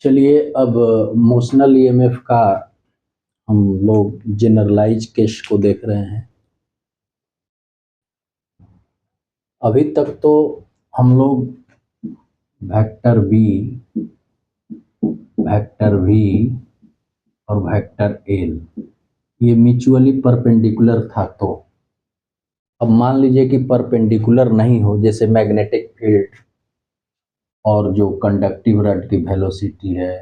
चलिए अब motional EMF का हम लोग जनरलाइज केस को देख रहे हैं। अभी तक तो हम लोग वेक्टर बी, वेक्टर वी और वेक्टर एल ये म्यूचुअली परपेंडिकुलर था। तो अब मान लीजिए कि परपेंडिकुलर नहीं हो, जैसे मैग्नेटिक फील्ड और जो कंडक्टिव रड की वेलोसिटी है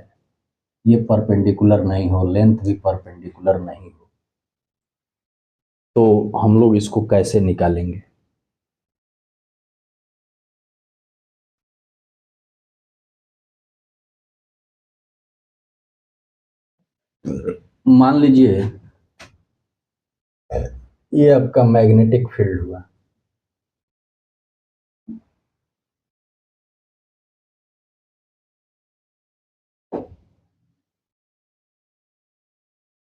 ये परपेंडिकुलर नहीं हो, लेंथ भी परपेंडिकुलर नहीं हो, तो हम लोग इसको कैसे निकालेंगे? मान लीजिए ये आपका मैग्नेटिक फील्ड हुआ,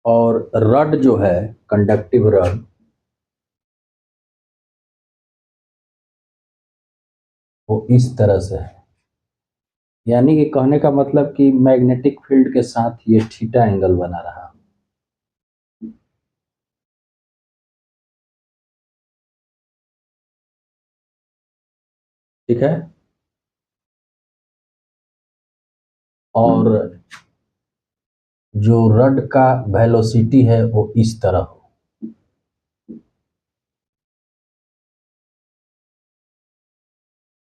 और रड जो है कंडक्टिव रड वो इस तरह से है। यानी कि कहने का मतलब कि मैग्नेटिक फील्ड के साथ ये थीटा एंगल बना रहा। ठीक है, और जो रड का वेलोसिटी है वो इस तरह हो।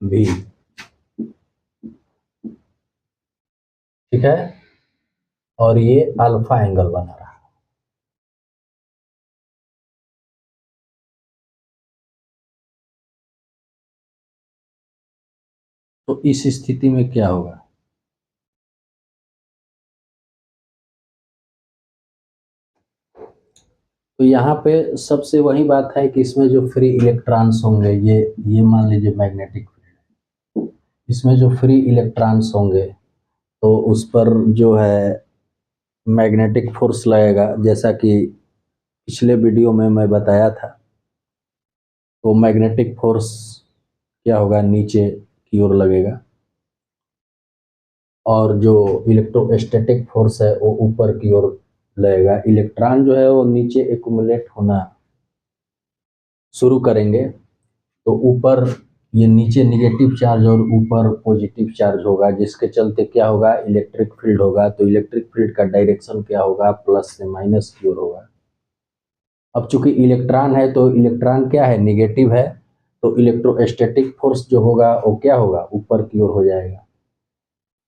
भी ठीक है, और ये अल्फा एंगल बना रहा। तो इस स्थिति में क्या होगा? तो यहाँ पे सबसे वही बात है कि इसमें जो फ्री इलेक्ट्रॉन्स होंगे, ये मान लीजिए मैग्नेटिक फील्ड, इसमें जो फ्री इलेक्ट्रॉन्स होंगे तो उस पर जो है मैग्नेटिक फोर्स लगेगा, जैसा कि पिछले वीडियो में मैं बताया था। तो मैग्नेटिक फोर्स क्या होगा, नीचे की ओर लगेगा, और जो इलेक्ट्रोस्टैटिक फोर्स है वो ऊपर की ओर लगेगा। इलेक्ट्रॉन जो है वो नीचे एक्युमुलेट होना शुरू करेंगे, तो ऊपर ये नीचे निगेटिव चार्ज और ऊपर पॉजिटिव चार्ज होगा, जिसके चलते क्या होगा, इलेक्ट्रिक फील्ड होगा। तो इलेक्ट्रिक फील्ड का डायरेक्शन क्या होगा, प्लस से माइनस की ओर होगा। अब चूंकि इलेक्ट्रॉन है तो इलेक्ट्रॉन क्या है, निगेटिव है, तो इलेक्ट्रोस्टैटिक फोर्स जो होगा वो क्या होगा, ऊपर की ओर हो जाएगा।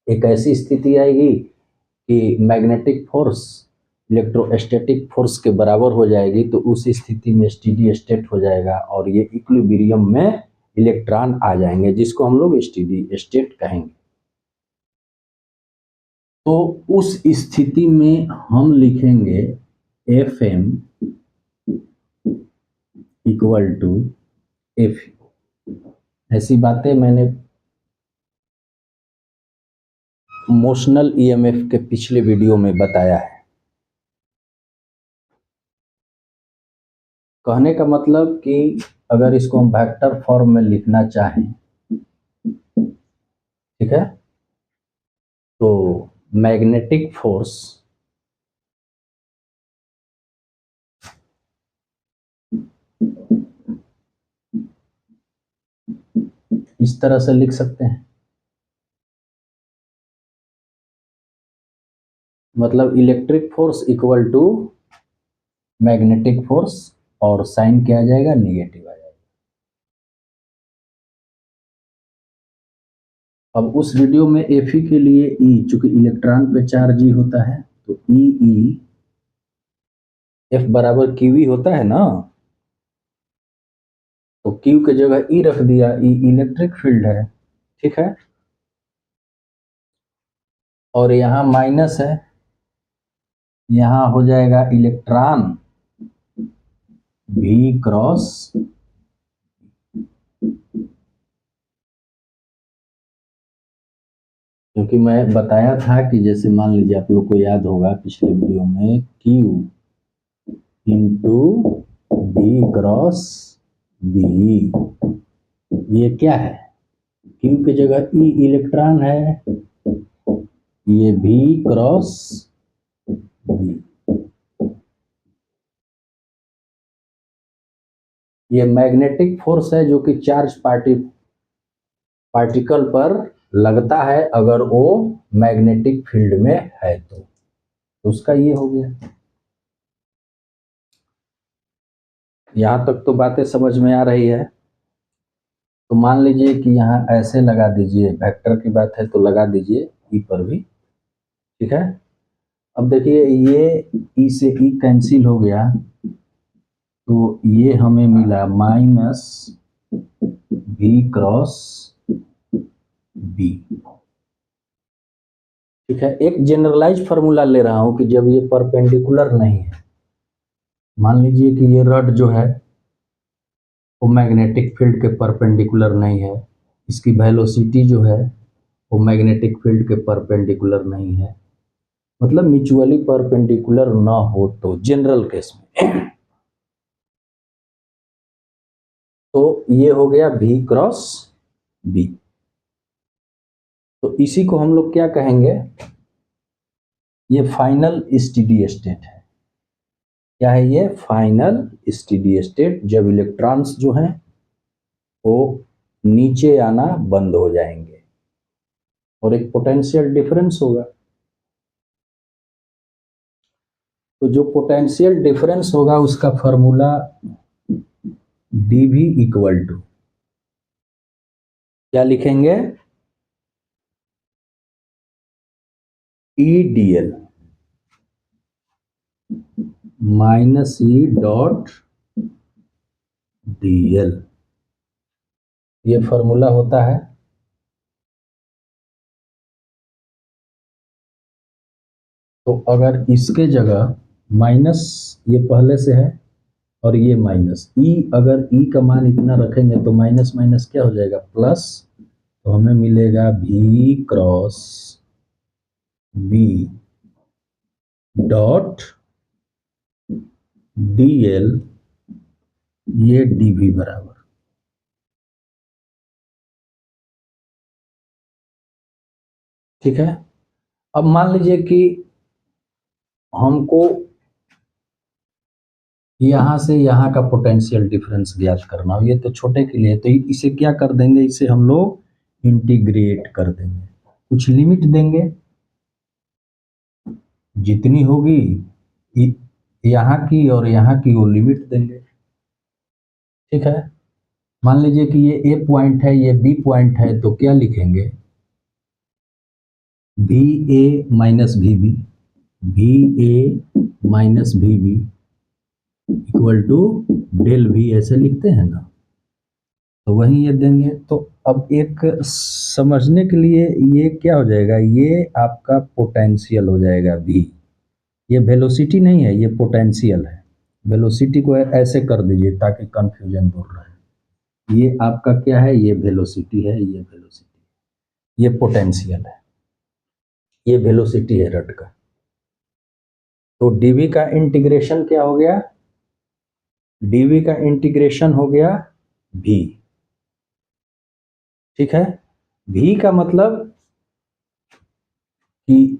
एक ऐसी स्थिति आएगी कि मैग्नेटिक फोर्स इलेक्ट्रोस्टैटिक फोर्स के बराबर हो जाएगी, तो उस स्थिति में स्टेडी स्टेट हो जाएगा और ये इक्विलिब्रियम में इलेक्ट्रॉन आ जाएंगे, जिसको हम लोग स्टेडी स्टेट कहेंगे। तो उस स्थिति में हम लिखेंगे F M equal to F. ऐसी बातें मैंने मोशनल ईएमएफ के पिछले वीडियो में बताया है। कहने का मतलब कि अगर इसको हम वेक्टर फॉर्म में लिखना चाहें, ठीक है, तो मैग्नेटिक फोर्स इस तरह से लिख सकते हैं। मतलब electric force equal to magnetic force, और साइन क्या आ जाएगा, निगेटिव आ जाएगा। अब उस वीडियो में एफ के लिए ई, चूंकि इलेक्ट्रॉन पे चार्ज ई होता है, तो ई ई एफ बराबर क्यू ई होता है ना, तो क्यू के जगह ई रख दिया, ई इलेक्ट्रिक फील्ड है। ठीक है, और यहाँ माइनस है, यहाँ हो जाएगा इलेक्ट्रॉन भी क्रॉस, क्योंकि मैं बताया था कि जैसे मान लीजिए आप लोग को याद होगा पिछले वीडियो में Q into B cross B, ये क्या है? Q की जगह E इलेक्ट्रॉन है, ये V क्रॉस B, ये मैग्नेटिक फोर्स है जो कि चार्ज पार्टिकल पर लगता है अगर वो मैग्नेटिक फील्ड में है तो उसका ये हो गया। यहां तक तो बातें समझ में आ रही है। तो मान लीजिए कि यहाँ ऐसे लगा दीजिए, वेक्टर की बात है तो लगा दीजिए ई पर भी, ठीक है। अब देखिए ये ई से ई कैंसिल हो गया, तो ये हमें मिला माइनस v क्रॉस बी, ठीक है। एक जनरलाइज फार्मूला ले रहा हूं कि जब ये परपेंडिकुलर नहीं है, मान लीजिए कि ये रड जो है वो मैग्नेटिक फील्ड के परपेंडिकुलर नहीं है, इसकी वेलोसिटी जो है वो मैग्नेटिक फील्ड के परपेंडिकुलर नहीं है, मतलब म्यूचुअली परपेंडिकुलर ना हो तो जनरल केस में तो ये हो गया v क्रॉस b। तो इसी को हम लोग क्या कहेंगे, ये फाइनल स्टेडी स्टेट है। क्या है ये? फाइनल स्टेडी स्टेट, जब इलेक्ट्रॉन्स जो हैं वो नीचे आना बंद हो जाएंगे और एक पोटेंशियल डिफरेंस होगा। तो जो पोटेंशियल डिफरेंस होगा उसका फॉर्मूला dv इक्वल टू क्या लिखेंगे? E D L minus E dot D L, ये फॉर्मूला होता है। तो अगर इसके जगह माइनस, ये पहले से है और ये माइनस ई, अगर ई का मान इतना रखेंगे तो माइनस माइनस क्या हो जाएगा? प्लस। तो हमें मिलेगा v cross B dot D L, ये dv बराबर, ठीक है। अब मान लीजिए कि हमको यहां से यहां का पोटेंशियल डिफरेंस ज्ञात करना हो, ये तो छोटे के लिए, तो इसे क्या कर देंगे, इसे हम लोग इंटीग्रेट कर देंगे, कुछ लिमिट देंगे, जितनी होगी यहाँ की और यहाँ की वो लिमिट देंगे, ठीक है। मान लीजिए कि ये ए पॉइंट है, ये बी पॉइंट है, तो क्या लिखेंगे? V A minus V B, V A minus V B equal to del V, ऐसे लिखते हैं ना, तो वहीं ये देंगे। तो अब एक समझने के लिए ये क्या हो जाएगा, ये आपका पोटेंशियल हो जाएगा v, ये वेलोसिटी नहीं है, ये पोटेंशियल है। वेलोसिटी को ऐसे कर दीजिए ताकि कंफ्यूजन दूर रहे। ये आपका क्या है? ये वेलोसिटी है, ये वेलोसिटी, ये पोटेंशियल है, ये वेलोसिटी है रड का। तो डीवी का इंटीग्रेशन क्या हो गया? डीवी का इंटीग्रेशन हो गया v, ठीक है। v का मतलब कि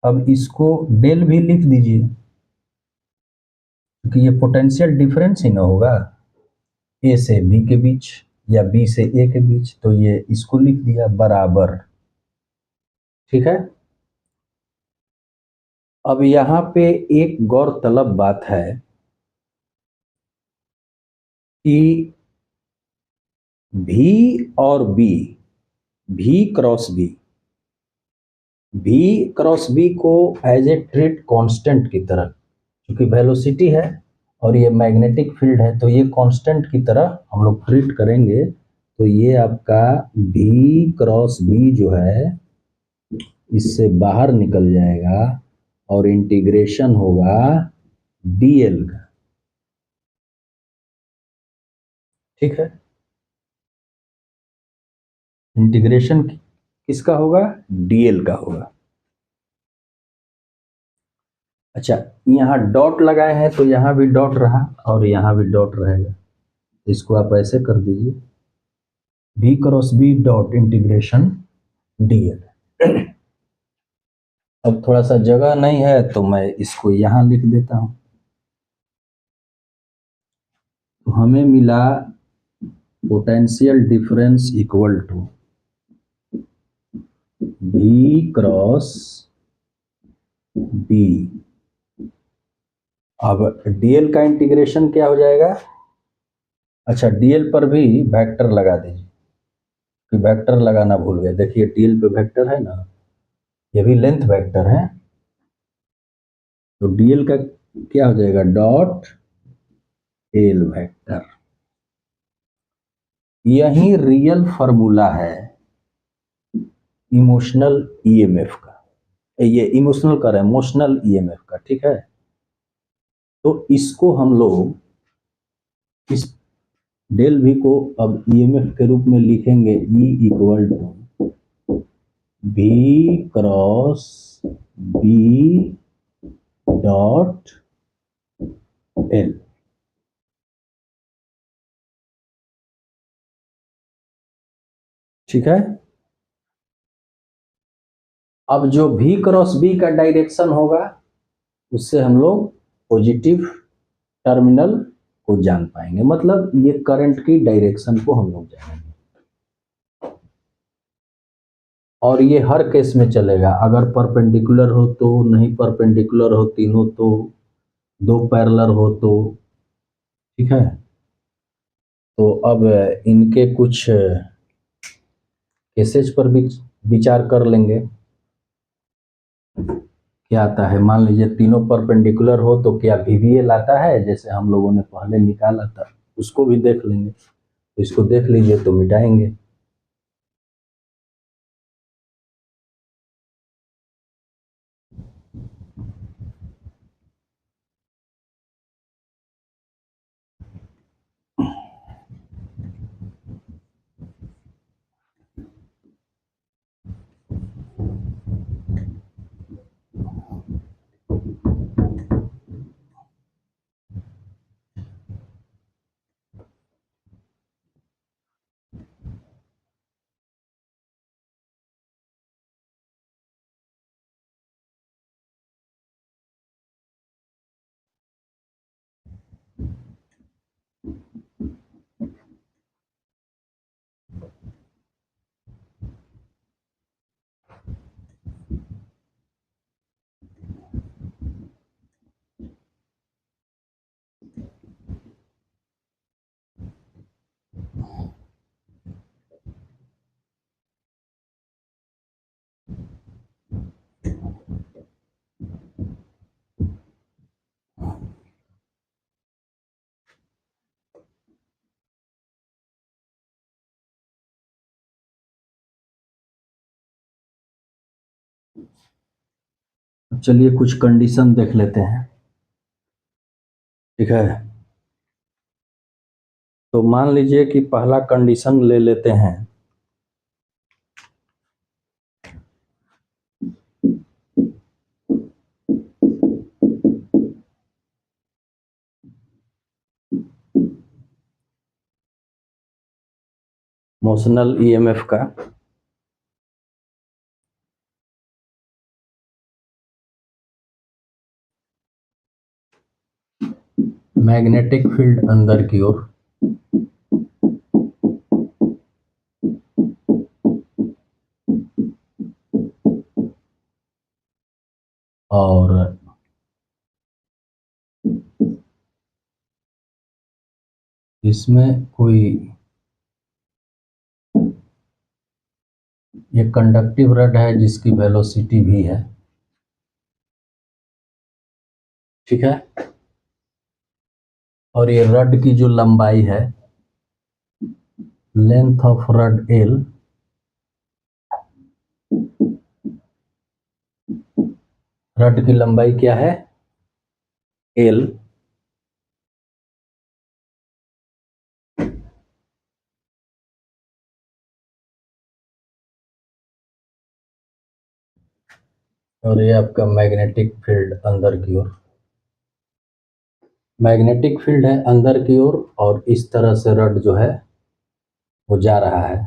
अब इसको डेल भी लिख दीजिए, क्योंकि ये पोटेंशियल डिफरेंस ही ना होगा ए से बी के बीच या बी से ए के बीच, तो ये इसको लिख दिया बराबर, ठीक है। अब यहां पे एक गौरतलब बात है कि भी और बी, भी क्रॉस बी, भी क्रॉस बी को एज ए ट्रीट कांस्टेंट की तरह, क्योंकि वेलोसिटी है और ये मैग्नेटिक फील्ड है, तो ये कांस्टेंट की तरह हम लोग ट्रीट करेंगे। तो ये आपका भी क्रॉस बी जो है इससे बाहर निकल जाएगा और इंटीग्रेशन होगा डीएल का, ठीक है। इंटीग्रेशन किसका होगा? डीएल का होगा। अच्छा, यहाँ डॉट लगाए हैं तो यहाँ भी डॉट रहा और यहाँ भी डॉट रहेगा, इसको आप ऐसे कर दीजिए, B cross B dot integration DL. अब थोड़ा सा जगह नहीं है तो मैं इसको यहाँ लिख देता हूँ। तो हमें मिला potential difference equal to B cross B. अब डीएल का इंटीग्रेशन क्या हो जाएगा? अच्छा, डीएल पर भी वेक्टर लगा दीजिए, कि वेक्टर लगाना भूल गए। देखिए डीएल पे वेक्टर है ना, ये भी लेंथ वेक्टर है, तो डीएल का क्या हो जाएगा? Dot L vector. यही रियल फॉर्मूला है इमोशनल ईएमएफ का, ये इमोशनल कर रहे हैं, मोशनल ईएमएफ का, ठीक है। तो इसको हम लोग इस डेल वी को अब ईएमएफ के रूप में लिखेंगे, E equal to B cross B dot L. ठीक है। अब जो v क्रॉस बी का डायरेक्शन होगा उससे हम लोग पॉजिटिव टर्मिनल को जान पाएंगे, मतलब ये करंट की डायरेक्शन को हम लोग जानेंगे। और ये हर केस में चलेगा, अगर परपेंडिकुलर हो तो, नहीं परपेंडिकुलर हो तीनों तो, दो पैरेलल हो तो, ठीक है। तो अब इनके कुछ केसेज पर भी विचार कर लेंगे। क्या आता है, मान लीजिए तीनों परपेंडिकुलर हो तो क्या वीवीएल आता है, जैसे हम लोगों ने पहले निकाला था, उसको भी देख लेंगे। इसको देख लीजिए तो मिटाएंगे। चलिए कुछ कंडीशन देख लेते हैं, ठीक है। तो मान लीजिए कि पहला कंडीशन ले लेते हैं, मोशनल ईएमएफ का। मैग्नेटिक फील्ड अंदर की ओर, और इसमें कोई ये कंडक्टिव रड है जिसकी वेलोसिटी भी है, ठीक है। और ये रड की जो लंबाई है, length of rod L, rod की लंबाई क्या है? एल। और ये आपका मैग्नेटिक फील्ड अंदर की ओर, मैग्नेटिक फील्ड है अंदर की ओर, और इस तरह से रड जो है वो जा रहा है।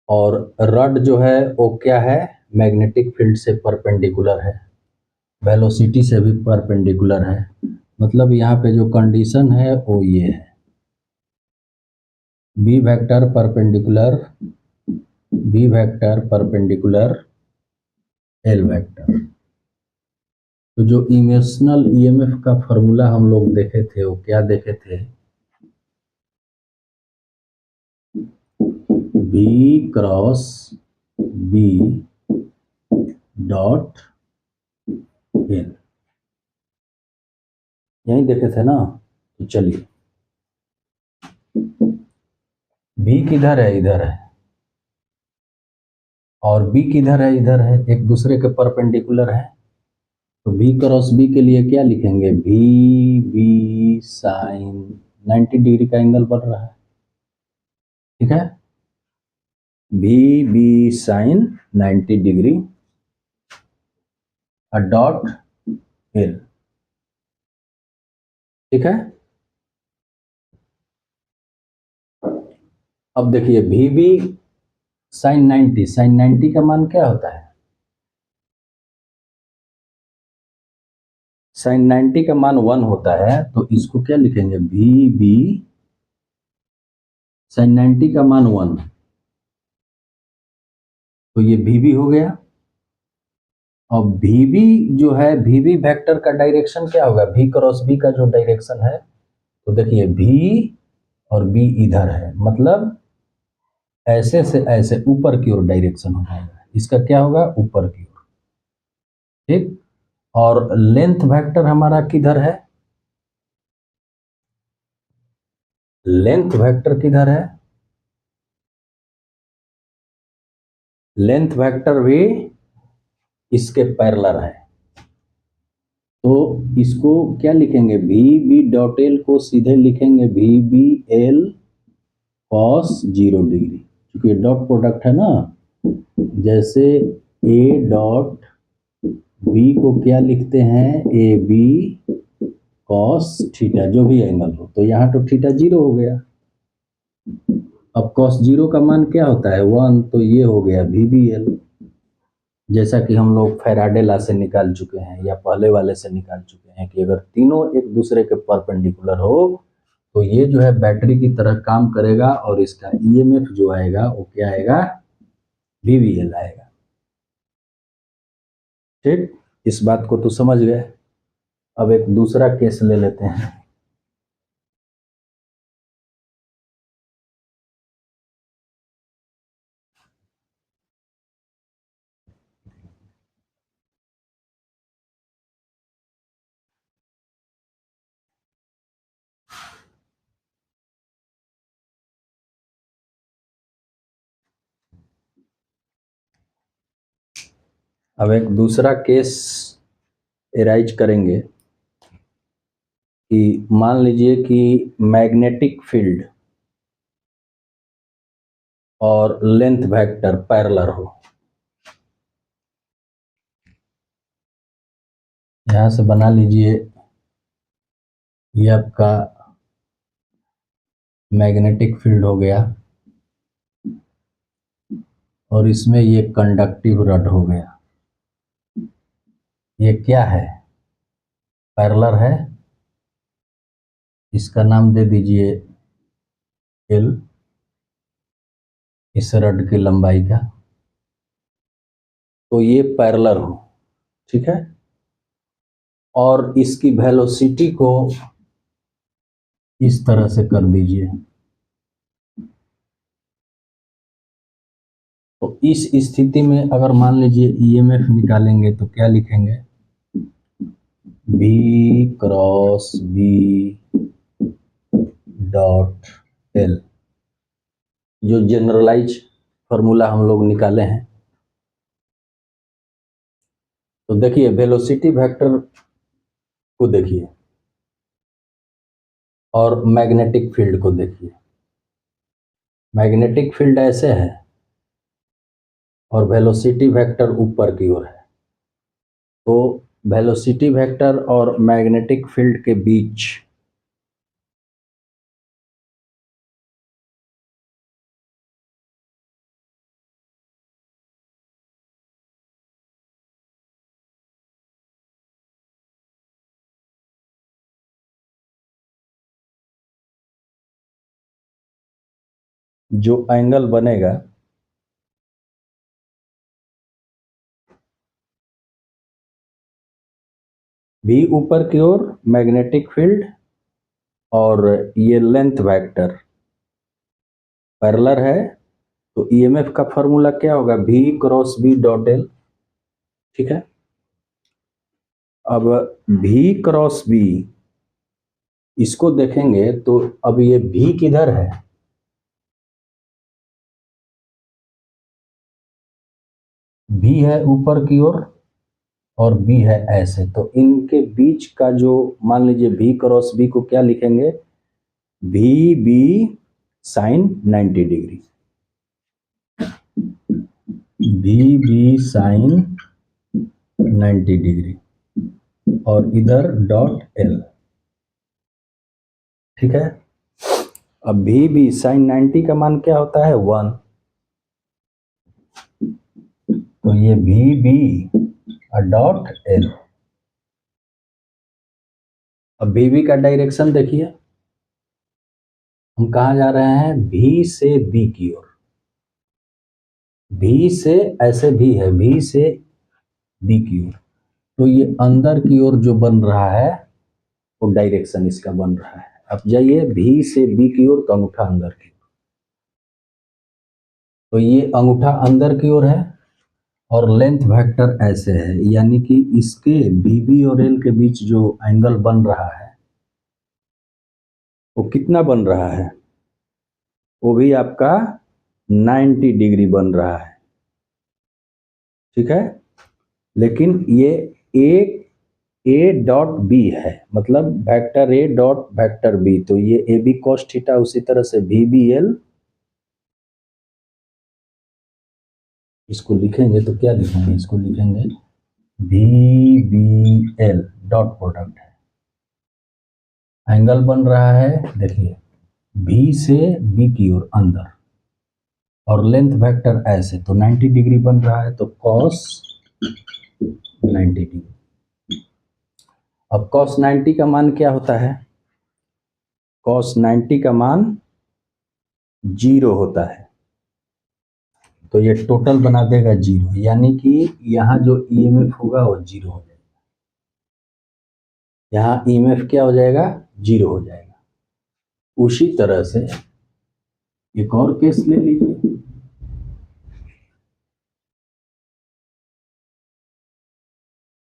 और रड जो है वो क्या है, मैग्नेटिक फील्ड से परपेंडिकुलर है, वेलोसिटी से भी परपेंडिकुलर है। मतलब यहाँ पे जो कंडीशन है वो ये है, B vector perpendicular, B vector perpendicular L vector. तो जो इमोशनल ईएमएफ का फॉर्मूला हम लोग देखे थे वो क्या देखे थे, B cross B dot L, यही देखे थे ना। तो चलिए, बी किधर है, इधर है, और बी किधर है, इधर है, एक दूसरे के परपेंडिकुलर है। तो बी क्रॉस बी के लिए क्या लिखेंगे, बी बी साइन 90 डिग्री का एंगल बन रहा है, ठीक है, B B sine 90 degree dot L, ठीक है। अब देखिए वी बी साइन 90, साइन 90 का मान क्या होता है, साइन 90 का मान 1 होता है। तो इसको क्या लिखेंगे, वी बी साइन 90 का मान 1, तो ये वी बी हो गया। अब वी बी जो है, वी बी वेक्टर का डायरेक्शन क्या होगा, वी क्रॉस बी का जो डायरेक्शन है, तो देखिए वी और बी इधर है, मतलब ऐसे से ऐसे ऊपर की ओर डायरेक्शन हो जाएगा, इसका क्या होगा, ऊपर की ओर, ठीक। और लेंथ वेक्टर हमारा किधर है, लेंथ वेक्टर किधर है, लेंथ वेक्टर भी इसके पैरेलल है। तो इसको क्या लिखेंगे, वी बी डॉट एल को सीधे लिखेंगे V B L cos 0 degree, क्योंकि डॉट प्रोडक्ट है ना। जैसे ए डॉट बी को क्या लिखते हैं, ए बी कॉस थीटा, जो भी एंगल हो, तो यहाँ तो थीटा 0 हो गया। अब कॉस 0 का मान क्या होता है, 1, तो ये हो गया वी बी एल, जैसा कि हम लोग फैराडे लॉ से निकाल चुके हैं या पहले वाले से निकाल चुके हैं कि अगर तीनों एक दूसरे के परपेंडिकुलर हो तो ये जो है बैटरी की तरह काम करेगा, और इसका ईएमएफ जो आएगा वो क्या आएगा, वीवीएल आएगा, ठीक। इस बात को तो समझ गए। अब एक दूसरा केस ले लेते हैं। अब एक दूसरा केस एराइज करेंगे कि मान लीजिए कि मैग्नेटिक फील्ड और लेंथ वेक्टर पैरेलल हो। यहां से बना लीजिए, ये आपका मैग्नेटिक फील्ड हो गया, और इसमें ये कंडक्टिव रड हो गया। ये क्या है, पैरेलल है, इसका नाम दे दीजिए एल, इस रड की लंबाई का। तो ये पैरेलल हो, ठीक है, और इसकी वेलोसिटी को इस तरह से कर दीजिए। तो इस स्थिति में अगर मान लीजिए ईएमएफ निकालेंगे तो क्या लिखेंगे, B cross B dot L, जो जनरलाइज फॉर्मूला हम लोग निकाले हैं। तो देखिए वेलोसिटी वेक्टर को देखिए और मैग्नेटिक फील्ड को देखिए। मैग्नेटिक फील्ड ऐसे है, और वेलोसिटी वेक्टर ऊपर की ओर है। तो वेलोसिटी वेक्टर और मैग्नेटिक फील्ड के बीच जो एंगल बनेगा भी ऊपर की ओर मैग्नेटिक फील्ड और ये लेंथ वेक्टर पैरेलल है, तो ईएमएफ का फॉर्मूला क्या होगा, V cross B dot L। ठीक है, अब V क्रॉस B इसको देखेंगे तो अब ये V किधर है, V है ऊपर की ओर और B है ऐसे, तो इनके बीच का जो मान लीजिए V क्रॉस B को क्या लिखेंगे, VB sine 90 degree, VB sine 90 degree और इधर डॉट L। ठीक है, अब VB साइन 90 का मान क्या होता है 1, तो ये VB डॉट L। अब VB का डायरेक्शन देखिए, हम कहाँ जा रहे हैं, V से B की ओर, V से ऐसे भी है, V से B की ओर, तो ये अंदर की ओर जो बन रहा है वो डायरेक्शन इसका बन रहा है। अब जाइए V से B की ओर, तो अंगूठा अंदर की ओर, तो ये अंगूठा अंदर की ओर है और लेंथ वेक्टर ऐसे है, यानी कि इसके BB और L के बीच जो एंगल बन रहा है वो कितना बन रहा है, वो भी आपका 90 डिग्री बन रहा है। ठीक है, लेकिन ये ए डॉट बी है, मतलब vector A dot vector B, तो ये ए बी कॉस थीटा, उसी तरह से वी बी एल, इसको लिखेंगे तो क्या लिखेंगे, इसको लिखेंगे V B L dot product है, एंगल बन रहा है देखिए बी से बी की ओर अंदर और लेंथ वेक्टर ऐसे, तो 90 डिग्री बन रहा है, तो कॉस 90 डिग्री। अब कॉस 90 का मान क्या होता है, कॉस 90 का मान 0 होता है, तो ये टोटल बना देगा 0, यानी कि यहाँ जो ईएमएफ होगा वो 0 हो जाएगा, यहाँ ईएमएफ क्या हो जाएगा 0 हो जाएगा। उसी तरह से एक और केस ले लीजिए,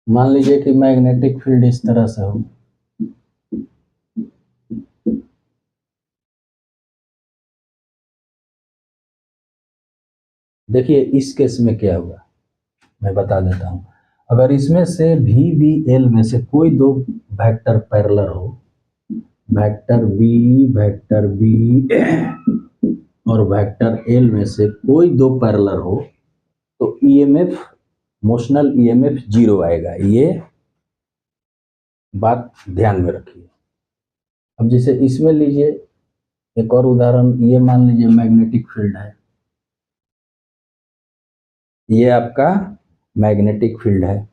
मान लीजिए कि मैग्नेटिक फील्ड इस तरह से हो, देखिए इस केस में क्या हुआ मैं बता देता हूँ। अगर इसमें से भी बी एल में से कोई दो वेक्टर पैरेलल हो, वेक्टर बी और वेक्टर एल में से कोई दो पैरेलल हो, तो ईएमएफ मोशनल ईएमएफ 0 आएगा, ये बात ध्यान में रखिए। अब जैसे इसमें लीजिए एक और उदाहरण, ये मान लीजिए मैग्नेटिक फील्ड है, ये आपका मैग्नेटिक फील्ड है,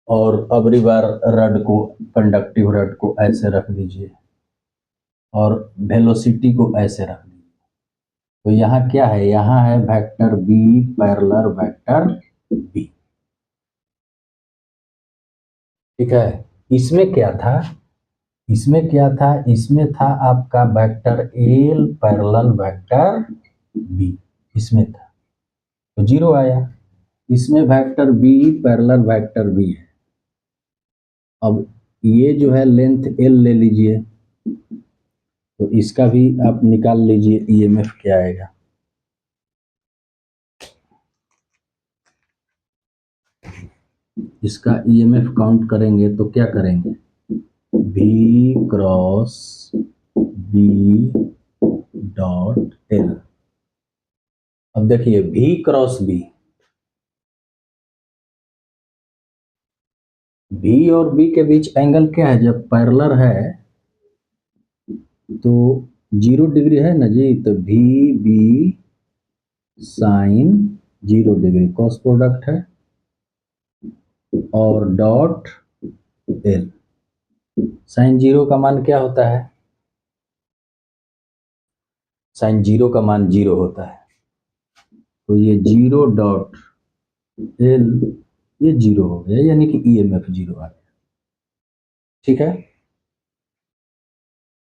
और अबरी बार रड को, कंडक्टिव रड को ऐसे रख दीजिए और वेलोसिटी को ऐसे रख दीजिए, तो यहाँ क्या है, यहाँ है vector B parallel vector B. ठीक है, इसमें क्या था, इसमें क्या था, इसमें था आपका vector L parallel vector B, इसमें था तो 0 आया। इसमें vector B parallel vector B है, अब ये जो है लेंथ एल ले लीजिए, तो इसका भी आप निकाल लीजिए ईएमएफ क्या आएगा, इसका ईएमएफ काउंट करेंगे तो क्या करेंगे, V cross B dot L. अब देखिए भी क्रॉस बी, भी और बी के बीच एंगल क्या है, जब पैरेलल है तो 0 डिग्री है ना जी, तो भी B sine 0 degree cos product है, और डॉट एल। साइन 0 का मान क्या होता है, साइन 0 का मान 0 होता है, तो ये 0 डॉट एल, ये 0 हो गया, यानी कि ईएमएफ 0 आ गया। ठीक है,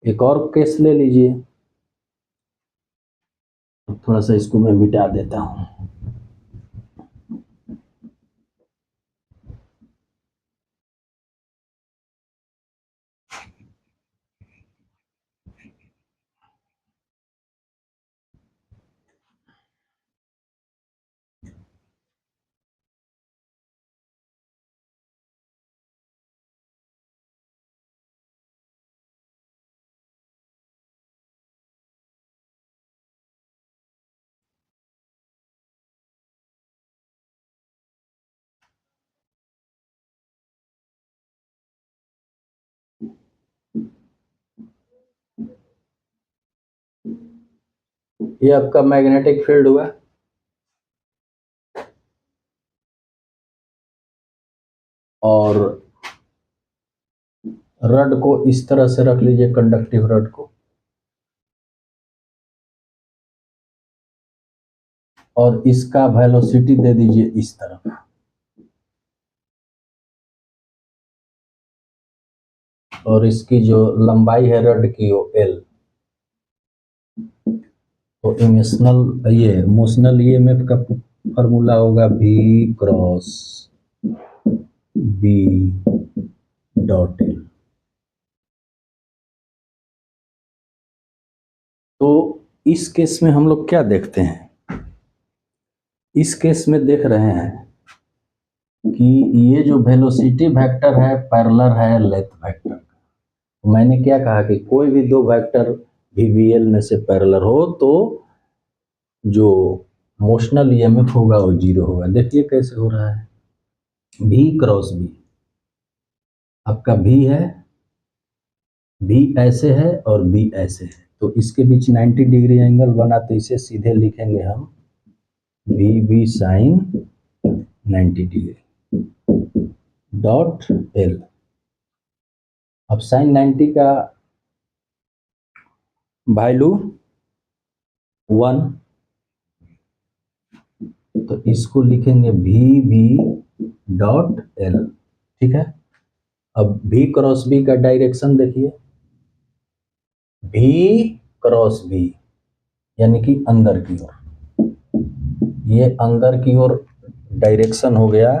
एक और केस ले लीजिए, थोड़ा सा इसको मैं मिटा देता हूं। ये आपका मैग्नेटिक फील्ड हुआ, और रड को इस तरह से रख लीजिए, कंडक्टिव रड को, और इसका वेलोसिटी दे दीजिए इस तरफ, और इसकी जो लंबाई है रड की वो एल। तो इमोशनल ये मोशनल ईएमएफ का फॉर्मूला होगा भी क्रॉस बी डॉट एल। तो इस केस में हम लोग क्या देखते हैं, इस केस में देख रहे हैं कि ये जो वेलोसिटी वेक्टर है पैरेलल है लेंथ वेक्टर का। मैंने क्या कहा कि कोई भी दो वेक्टर वीवीएल में से पैरेलल हो तो जो मोशनल ईएमएफ होगा वो 0 होगा। देखिए कैसे हो रहा है, भी क्रॉस बी, आपका भी है, भी ऐसे है और बी ऐसे है, तो इसके बीच 90 डिग्री एंगल बना, तो इसे सीधे लिखेंगे हम V B sine 90 degree dot L. अब साइन 90 का वैल्यू 1, तो इसको लिखेंगे वी बी डॉट एल। ठीक है, अब भी क्रॉस बी का डायरेक्शन देखिए, भी क्रॉस बी यानी कि अंदर की ओर, ये अंदर की ओर डायरेक्शन हो गया।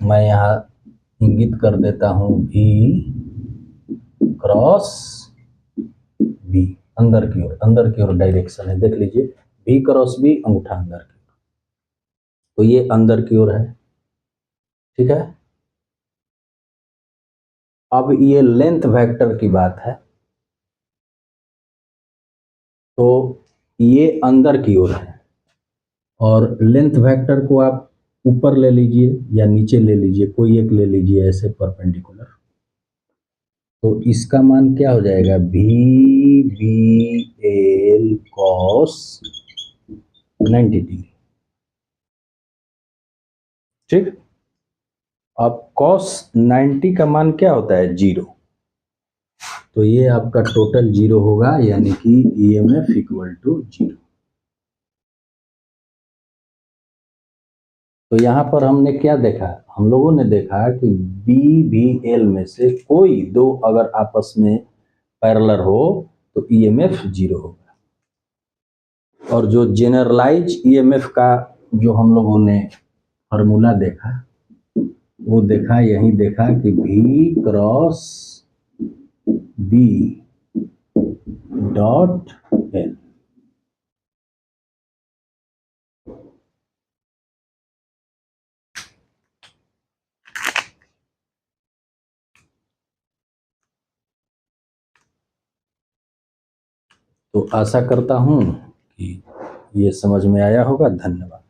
मैं यहाँ इंगित कर देता हूं भी क्रॉस बी, अंदर की ओर डायरेक्शन है, देख लीजिए भी क्रॉस बी अंगूठा अंदर की, तो ये अंदर की ओर है। ठीक है, अब ये लेंथ वेक्टर की बात है, तो ये अंदर की ओर है, और लेंथ वेक्टर को आप ऊपर ले लीजिए या नीचे ले लीजिए, कोई एक ले लीजिए ऐसे परपेंडिकुलर, तो इसका मान क्या हो जाएगा, भी बी एल कॉस 90 डिग्री। ठीक, अब कॉस 90 का मान क्या होता है, 0, तो ये आपका टोटल 0 होगा, यानी कि ईएमएफ इक्वल टू 0। तो यहाँ पर हमने क्या देखा, हम लोगों ने देखा कि बी बी एल में से कोई दो अगर आपस में पैरेलल हो तो ईएमएफ 0 होगा। और जो जेनरलाइज ईएमएफ का जो हम लोगों ने फार्मूला देखा, वो देखा यही देखा कि भी क्रॉस बी डॉट एल। तो आशा करता हूँ कि ये समझ में आया होगा। धन्यवाद।